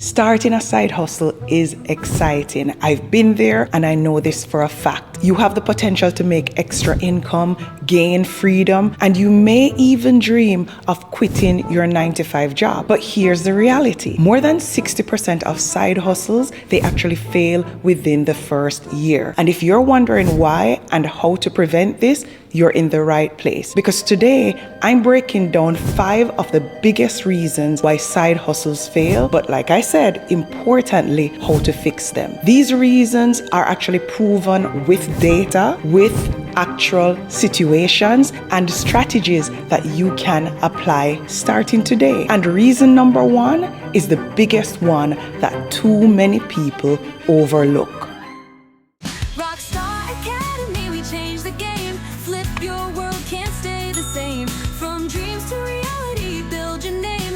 Starting a side hustle is exciting. I've been there and I know this for a fact. You have the potential to make extra income, gain freedom, and you may even dream of quitting your 9-to-5 job. But here's the reality. More than 60% of side hustles, they actually fail within the first year. And if you're wondering why and how to prevent this, you're in the right place. Because today, I'm breaking down 5 of the biggest reasons why side hustles fail, but like I said, importantly, how to fix them. These reasons are actually proven with data, with actual situations and strategies that you can apply starting today. And reason number 1 is the biggest one that too many people overlook. Your world can't stay the same. From dreams to reality, build your name.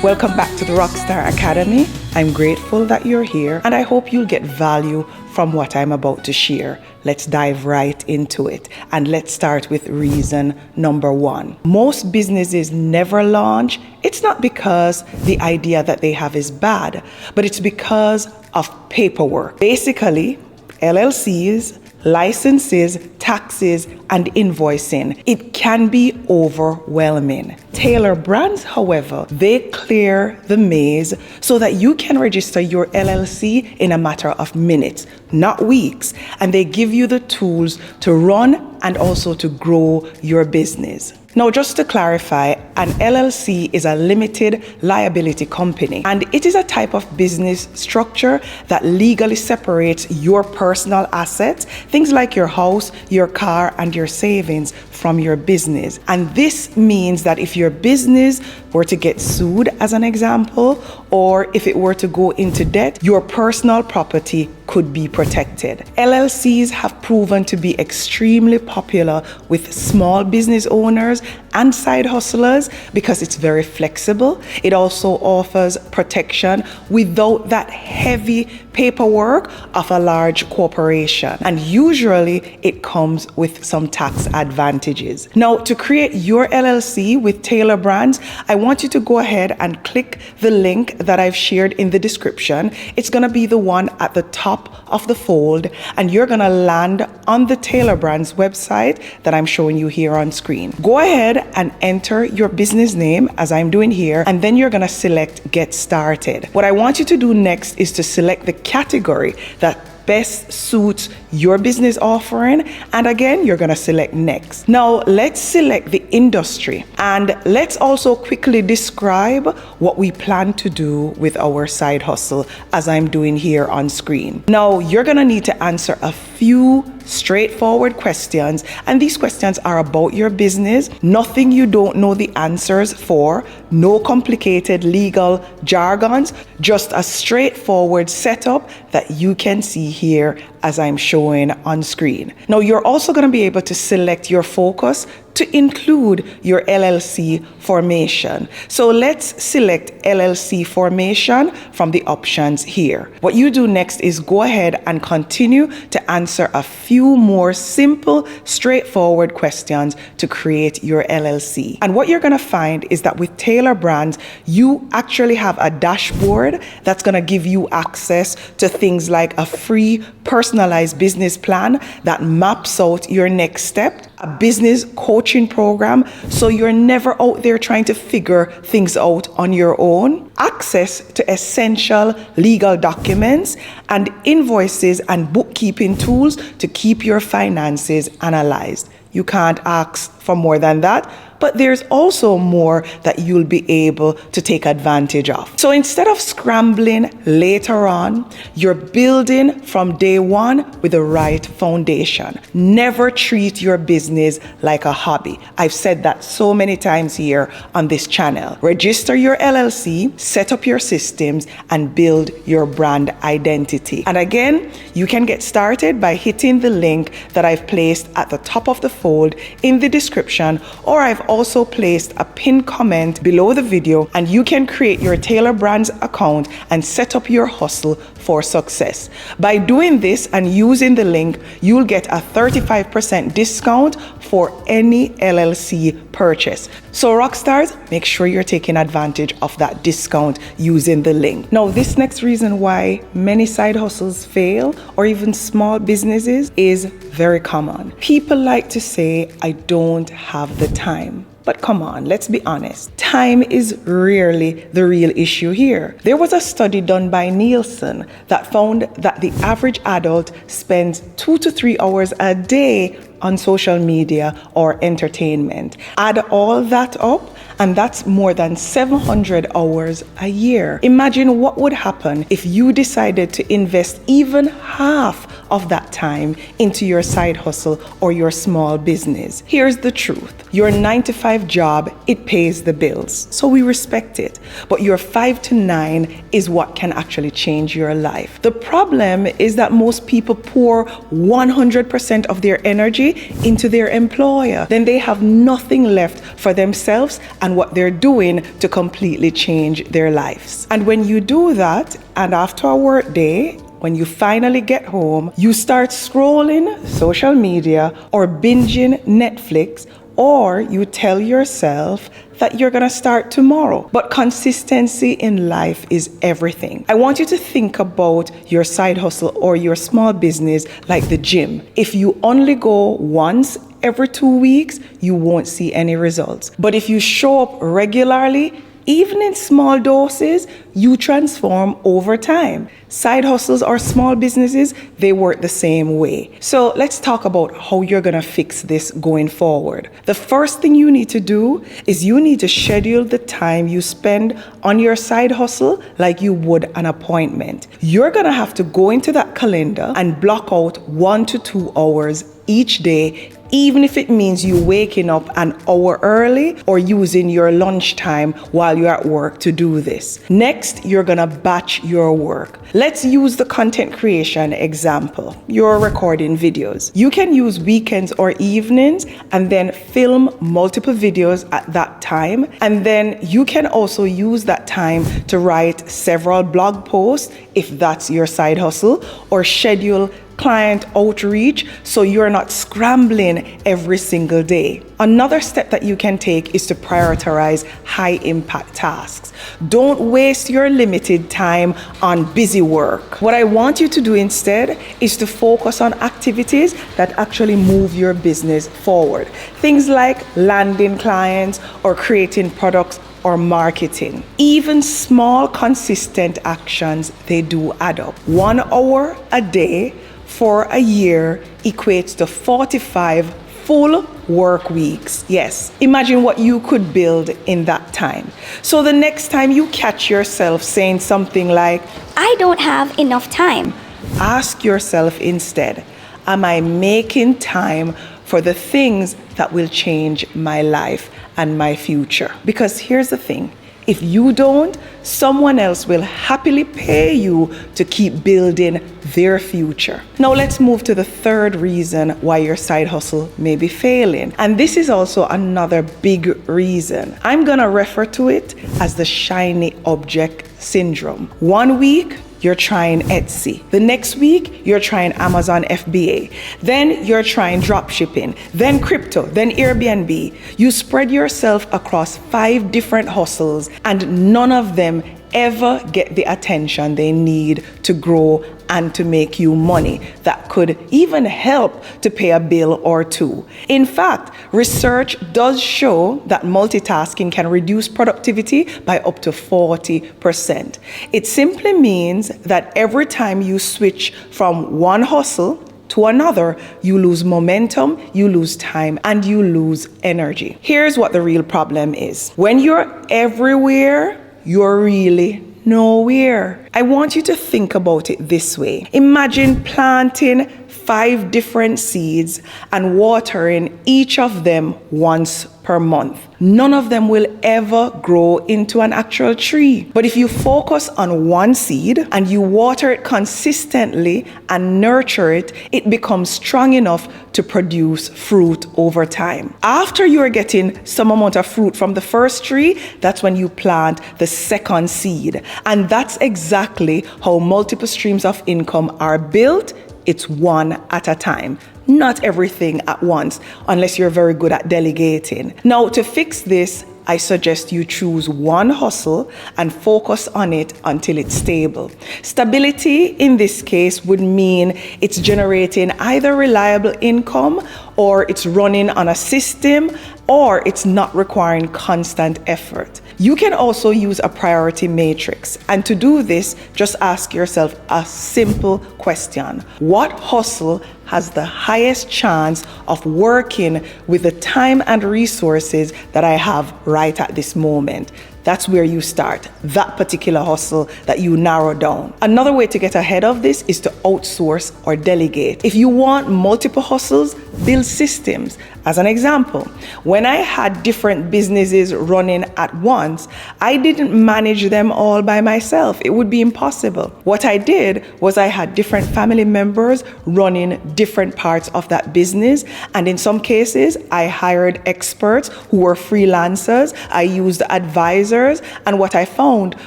Welcome back to the Rockstar Academy. I'm grateful that you're here and I hope you'll get value from what I'm about to share. Let's dive right into it. And let's start with reason number 1. Most businesses never launch. It's not because the idea that they have is bad, but it's because of paperwork. Basically, LLCs, licenses, taxes, and invoicing. It can be overwhelming. Tailor Brands, however, they clear the maze so that you can register your LLC in a matter of minutes, not weeks, and they give you the tools to run and also to grow your business. Now, just to clarify, an LLC is a limited liability company, and it is a type of business structure that legally separates your personal assets, things like your house, your car, and your savings from your business. And this means that if your business were to get sued, as an example, or if it were to go into debt, your personal property could be protected. LLCs have proven to be extremely popular with small business owners and side hustlers because it's very flexible. It also offers protection without that heavy paperwork of a large corporation. And usually it comes with some tax advantages. Now, to create your LLC with Tailor Brands, I want you to go ahead and click the link that I've shared in the description. It's going to be the one at the top of the fold, and you're going to land on the Tailor Brands website that I'm showing you here on screen. Go ahead and enter your business name as I'm doing here, and then you're going to select Get Started. What I want you to do next is to select the category that best suits your business offering, and again you're going to select next. Now let's select the industry, and let's also quickly describe what we plan to do with our side hustle as I'm doing here on screen. Now you're going to need to answer a few straightforward questions, and these questions are about your business, nothing you don't know the answers for, no complicated legal jargons, just a straightforward setup that you can see here as I'm showing on screen. Now you're also going to be able to select your focus to include your LLC formation. So let's select LLC formation from the options here. What you do next is go ahead and continue to answer a few more simple, straightforward questions to create your LLC. And what you're going to find is that with Tailor Brands, you actually have a dashboard that's going to give you access to things like a free personalized business plan that maps out your next step, a business coaching program so you're never out there trying to figure things out on your own, access to essential legal documents and invoices and bookkeeping tools to keep your finances analyzed. You can't ask for more than that, but there's also more that you'll be able to take advantage of. So instead of scrambling later on, you're building from day one with the right foundation. Never treat your business like a hobby. I've said that so many times here on this channel. Register your LLC, set up your systems, and build your brand identity. And again, you can get started by hitting the link that I've placed at the top of the fold in the description, or I've also placed a pinned comment below the video, and you can create your Taylor Brands account and set up your hustle for success. By doing this and using the link, you'll get a 35% discount for any LLC purchase. So rockstars, make sure you're taking advantage of that discount using the link. Now, this next reason why many side hustles fail, or even small businesses, is very common. People like to say, I don't have the time. But come on, let's be honest. Time is rarely the real issue here. There was a study done by Nielsen that found that the average adult spends 2 to 3 hours a day on social media or entertainment. Add all that up, and that's more than 700 hours a year. Imagine what would happen if you decided to invest even half of that time into your side hustle or your small business. Here's the truth. Your 9-to-5 job, it pays the bills, so we respect it. But your 5 to 9 is what can actually change your life. The problem is that most people pour 100% of their energy into their employer. Then they have nothing left for themselves and what they're doing to completely change their lives. And when you do that, and after a work day, when you finally get home, you start scrolling social media or binging Netflix, or you tell yourself that you're gonna start tomorrow. But consistency in life is everything. I want you to think about your side hustle or your small business like the gym. If you only go once every 2 weeks, you won't see any results. But if you show up regularly, even in small doses, you transform over time. Side hustles or small businesses, they work the same way. So let's talk about how you're gonna fix this going forward. The first thing you need to do is you need to schedule the time you spend on your side hustle like you would an appointment. You're gonna have to go into that calendar and block out 1 to 2 hours each day, even if it means you waking up an hour early or using your lunchtime while you're at work to do this. Next, you're gonna batch your work. Let's use the content creation example. You're recording videos. You can use weekends or evenings and then film multiple videos at that time. And then you can also use that time to write several blog posts if that's your side hustle, or schedule client outreach so you're not scrambling every single day. Another step that you can take is to prioritize high impact tasks. Don't waste your limited time on busy work. What I want you to do instead is to focus on activities that actually move your business forward. Things like landing clients or creating products or marketing. Even small, consistent actions, they do add up. 1 hour a day for a year equates to 45 full work weeks. Yes, imagine what you could build in that time. So the next time you catch yourself saying something like, I don't have enough time, ask yourself instead, am I making time for the things that will change my life and my future? Because here's the thing. If you don't, someone else will happily pay you to keep building their future. Now let's move to the third reason why your side hustle may be failing. And this is also another big reason. I'm gonna refer to it as the shiny object syndrome. 1 week, you're trying Etsy. The next week, you're trying Amazon FBA. Then you're trying drop shipping, then crypto, then Airbnb. You spread yourself across 5 different hustles, and none of them ever get the attention they need to grow and to make you money that could even help to pay a bill or two. In fact, research does show that multitasking can reduce productivity by up to 40%. It simply means that every time you switch from one hustle to another, you lose momentum, you lose time, and you lose energy. Here's what the real problem is. When you're everywhere, you're really nowhere. I want you to think about it this way. Imagine planting 5 different seeds and watering each of them once per month. None of them will ever grow into an actual tree. But if you focus on one seed and you water it consistently and nurture it, it becomes strong enough to produce fruit over time. After you're getting some amount of fruit from the first tree, that's when you plant the second seed. And that's exactly how multiple streams of income are built. It's one at a time. Not everything at once, unless you're very good at delegating. Now, to fix this, I suggest you choose one hustle and focus on it until it's stable. Stability in this case would mean it's generating either reliable income, or it's running on a system, or it's not requiring constant effort. You can also use a priority matrix. And to do this, just ask yourself a simple question. What hustle has the highest chance of working with the time and resources that I have right at this moment? That's where you start, that particular hustle that you narrow down. Another way to get ahead of this is to outsource or delegate. If you want multiple hustles, build systems. As an example, when I had different businesses running at once, I didn't manage them all by myself. It would be impossible. What I did was I had different family members running different parts of that business. And in some cases, I hired experts who were freelancers. I used advisors. And what I found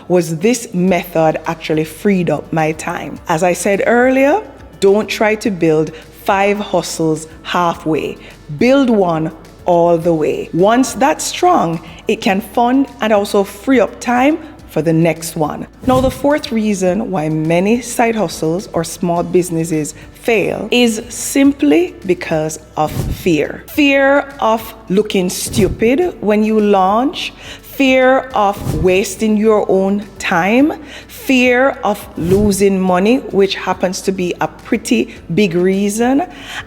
was this method actually freed up my time. As I said earlier, don't try to build 5 hustles halfway. Build one all the way. Once that's strong, it can fund and also free up time for the next one. Now, the 4th reason why many side hustles or small businesses fail is simply because of fear. Fear of looking stupid when you launch, fear of wasting your own time, fear of losing money, which happens to be a pretty big reason.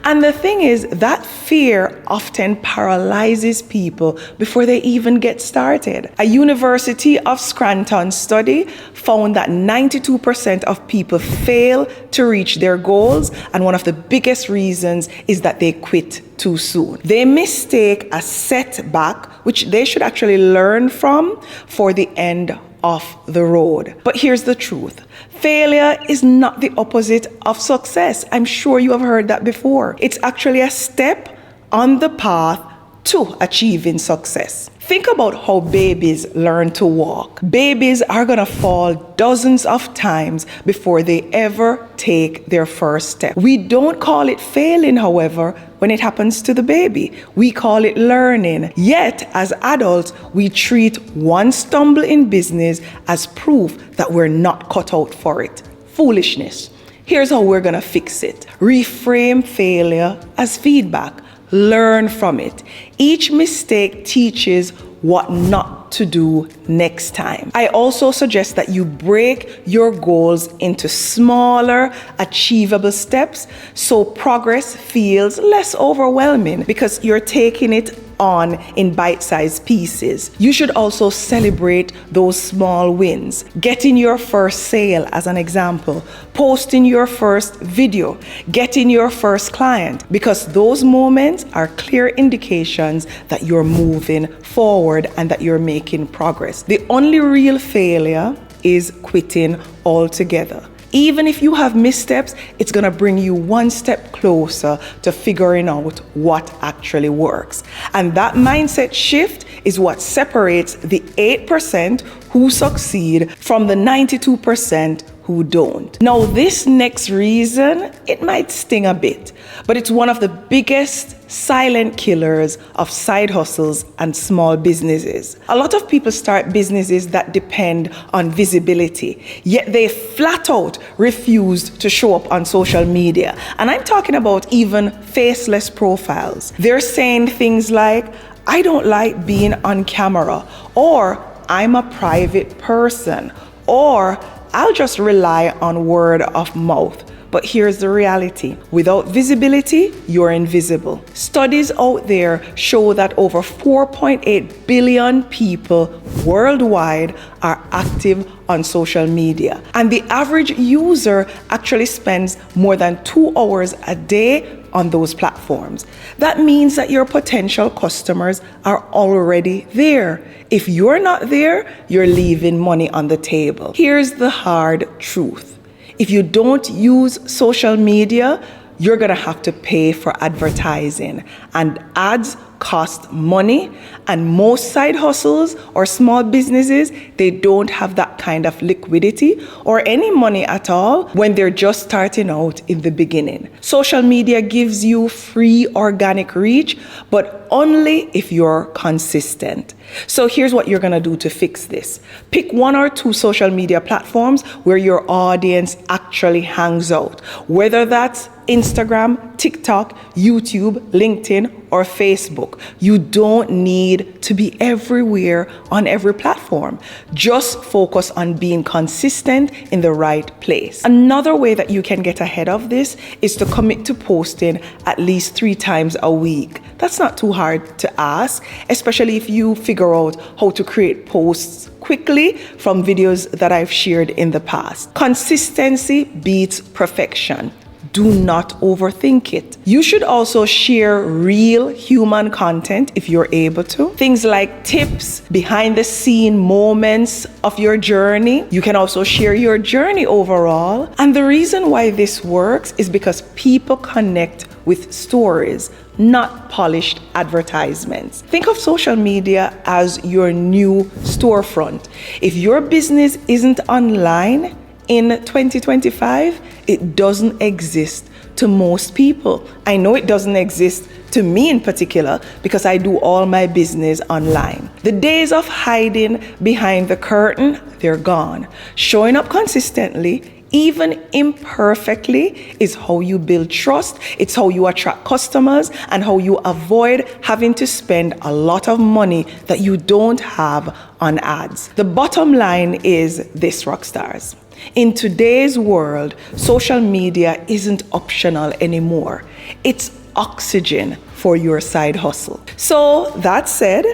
And the thing is, that fear often paralyzes people before they even get started. A University of Scranton study found that 92% of people fail to reach their goals, and one of the biggest reasons is that they quit too soon. They mistake a setback, which they should actually learn from, for the end of the road. But here's the truth. Failure is not the opposite of success. I'm sure you have heard that before. It's actually a step on the path to achieving success. Think about how babies learn to walk. Babies are gonna fall dozens of times before they ever take their first step. We don't call it failing, however, when it happens to the baby. We call it learning. Yet, as adults, we treat one stumble in business as proof that we're not cut out for it. Foolishness. Here's how we're gonna fix it. Reframe failure as feedback. Learn from it. Each mistake teaches what not to do next time. I also suggest that you break your goals into smaller, achievable steps so progress feels less overwhelming because you're taking it on in bite-sized pieces. You should also celebrate those small wins. Getting your first sale, as an example, posting your first video, getting your first client, because those moments are clear indications that you're moving forward and that you're making progress. The only real failure is quitting altogether. Even if you have missteps, it's going to bring you one step closer to figuring out what actually works. And that mindset shift is what separates the 8% who succeed from the 92% who don't. Now, this next reason, it might sting a bit, but it's one of the biggest silent killers of side hustles and small businesses. A lot of people start businesses that depend on visibility, yet they flat out refuse to show up on social media. And I'm talking about even faceless profiles. They're saying things like, I don't like being on camera, or I'm a private person, or I'll just rely on word of mouth. But here's the reality. Without visibility, you're invisible. Studies out there show that over 4.8 billion people worldwide are active on social media. And the average user actually spends more than 2 hours a day on those platforms. That means that your potential customers are already there. If you're not there, you're leaving money on the table. Here's the hard truth. If you don't use social media, you're gonna have to pay for advertising, and ads cost money, and most side hustles or small businesses, they don't have that kind of liquidity or any money at all when they're just starting out in the beginning. Social media gives you free organic reach, but only if you're consistent. So here's what you're gonna do to fix this. Pick 1 or 2 social media platforms where your audience actually hangs out, whether that's Instagram, TikTok, YouTube, LinkedIn, or Facebook. You don't need to be everywhere on every platform. Just focus on being consistent in the right place. Another way that you can get ahead of this is to commit to posting at least 3 times a week. That's not too hard to ask, especially if you figure out how to create posts quickly from videos that I've shared in the past. Consistency beats perfection. Do not overthink it. You should also share real human content if you're able to. Things like tips, behind the scene moments of your journey. You can also share your journey overall. And the reason why this works is because people connect with stories, not polished advertisements. Think of social media as your new storefront. If your business isn't online in 2025, it doesn't exist to most people. I know it doesn't exist to me in particular because I do all my business online. The days of hiding behind the curtain, they're gone. Showing up consistently, even imperfectly, is how you build trust. It's how you attract customers and how you avoid having to spend a lot of money that you don't have on ads. The bottom line is this, rockstars. In today's world, social media isn't optional anymore. It's oxygen for your side hustle. So that said,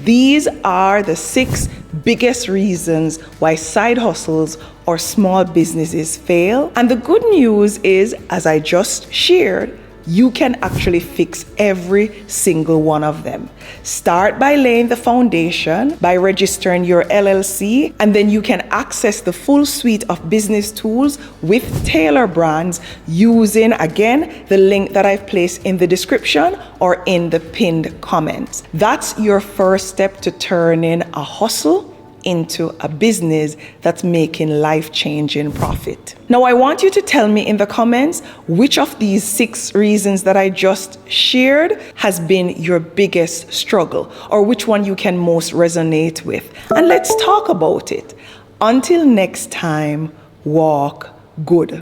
these are the 6 biggest reasons why side hustles or small businesses fail. And the good news is, as I just shared, you can actually fix every single one of them. Start by laying the foundation, by registering your LLC, and then you can access the full suite of business tools with Taylor Brands using, again, the link that I've placed in the description or in the pinned comments. That's your first step to turning a hustle into a business that's making life-changing profit. Now, I want you to tell me in the comments which of these 6 reasons that I just shared has been your biggest struggle, or which one you can most resonate with. And let's talk about it. Until next time, walk good.